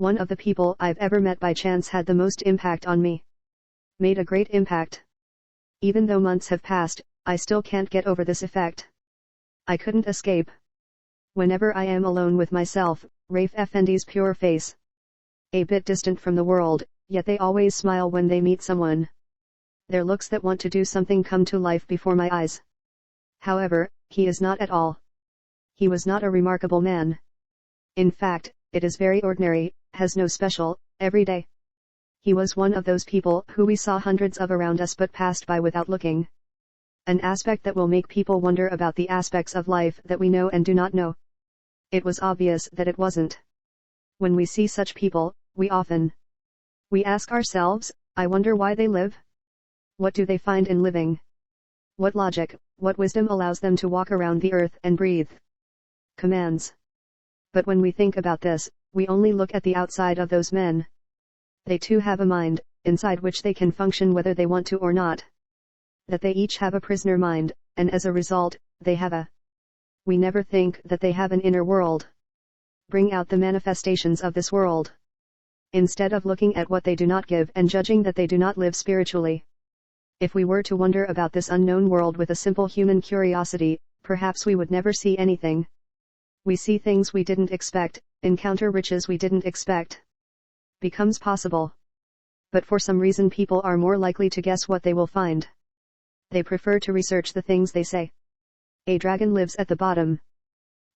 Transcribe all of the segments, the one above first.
One of the people I've ever met by chance had the most impact on me. Made a great impact. Even though months have passed, I still can't get over this effect. I couldn't escape. Whenever I am alone with myself, Raif Effendi's pure face. A bit distant from the world, yet they always smile when they meet someone. Their looks that want to do something come to life before my eyes. However, he is not at all. He was not a remarkable man. In fact, it is very ordinary, has no special, everyday. He was one of those people who we saw hundreds of around us but passed by without looking. An aspect that will make people wonder about the aspects of life that we know and do not know. It was obvious that it wasn't. When we see such people, we ask ourselves, I wonder why they live? What do they find in living? What logic, what wisdom allows them to walk around the earth and breathe commands? But when we think about this, we only look at the outside of those men. They too have a mind, inside which they can function whether they want to or not. That they each have a prisoner mind, and as a result, they have a. We never think that they have an inner world. Bring out the manifestations of this world. Instead of looking at what they do not give and judging that they do not live spiritually. If we were to wonder about this unknown world with a simple human curiosity, perhaps we would never see anything. We see things we didn't expect, encounter riches we didn't expect. Becomes possible. But for some reason people are more likely to guess what they will find. They prefer to research the things they say. A dragon lives at the bottom.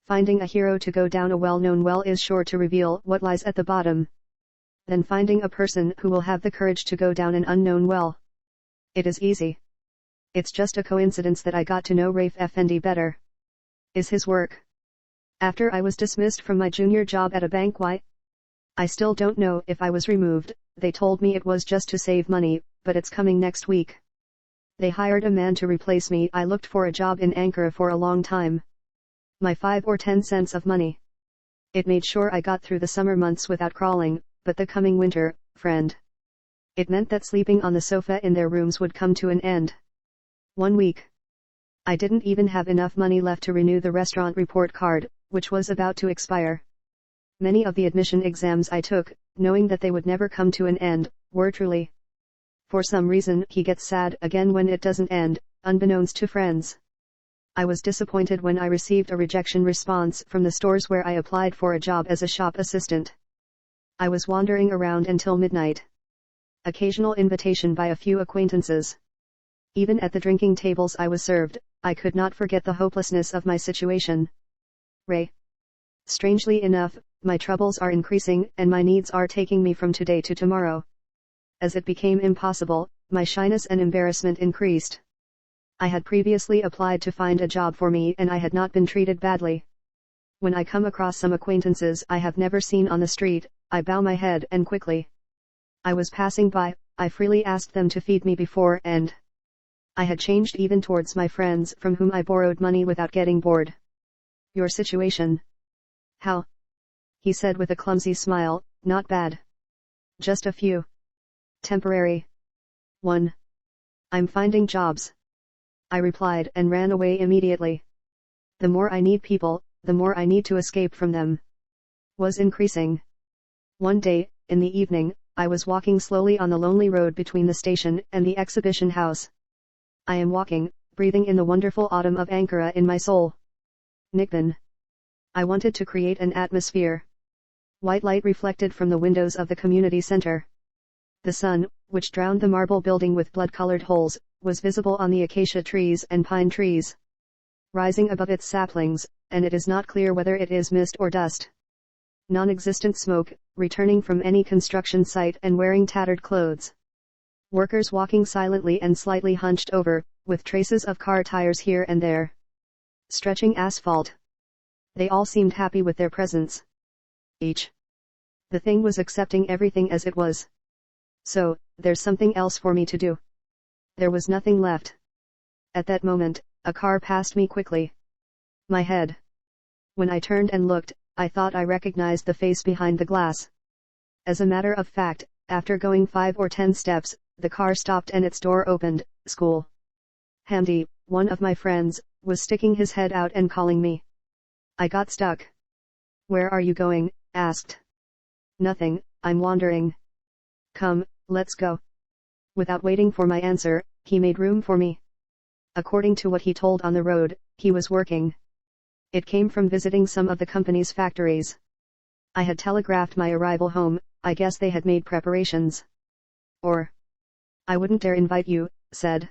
Finding a hero to go down a well-known well is sure to reveal what lies at the bottom. Then finding a person who will have the courage to go down an unknown well. It is easy. It's just a coincidence that I got to know Raif Effendi better. Is his work. After I was dismissed from my junior job at a bank, why? I still don't know if I was removed. They told me it was just to save money, but it's coming next week. They hired a man to replace me. I looked for a job in Ankara for a long time. My 5 or 10 cents of money. It made sure I got through the summer months without crawling, but the coming winter, friend. It meant that sleeping on the sofa in their rooms would come to an end. 1 week. I didn't even have enough money left to renew the restaurant report card, which was about to expire. Many of the admission exams I took, knowing that they would never come to an end, were truly. For some reason he gets sad again when it doesn't end, unbeknownst to friends. I was disappointed when I received a rejection response from the stores where I applied for a job as a shop assistant. I was wandering around until midnight. Occasional invitation by a few acquaintances. Even at the drinking tables I was served, I could not forget the hopelessness of my situation. Ray. Strangely enough, my troubles are increasing and my needs are taking me from today to tomorrow. As it became impossible, my shyness and embarrassment increased. I had previously applied to find a job for me and I had not been treated badly. When I come across some acquaintances I have never seen on the street, I bow my head and quickly. I was passing by, I freely asked them to feed me before and I had changed even towards my friends from whom I borrowed money without getting bored. Your situation? How? He said with a clumsy smile, not bad. Just a few. Temporary. 1. I'm finding jobs. I replied and ran away immediately. The more I need people, the more I need to escape from them. Was increasing. One day, in the evening, I was walking slowly on the lonely road between the station and the exhibition house. I am walking, breathing in the wonderful autumn of Ankara in my soul. Nikban. I wanted to create an atmosphere. White light reflected from the windows of the community center. The sun, which drowned the marble building with blood-colored holes, was visible on the acacia trees and pine trees. Rising above its saplings, and it is not clear whether it is mist or dust. Non-existent smoke, returning from any construction site and wearing tattered clothes. Workers walking silently and slightly hunched over, with traces of car tires here and there. Stretching asphalt. They all seemed happy with their presence. The thing was accepting everything as it was. So, there's something else for me to do. There was nothing left. At that moment, a car passed me quickly. My head. When I turned and looked, I thought I recognized the face behind the glass. As a matter of fact, after going 5 or 10 steps, the car stopped and its door opened. School. Hamdi, one of my friends, was sticking his head out and calling me. I got stuck. Where are you going? Asked. Nothing, I'm wandering. Come, let's go. Without waiting for my answer, he made room for me. According to what he told on the road, he was working. It came from visiting some of the company's factories. I had telegraphed my arrival home, I guess they had made preparations. Or, I wouldn't dare invite you, said.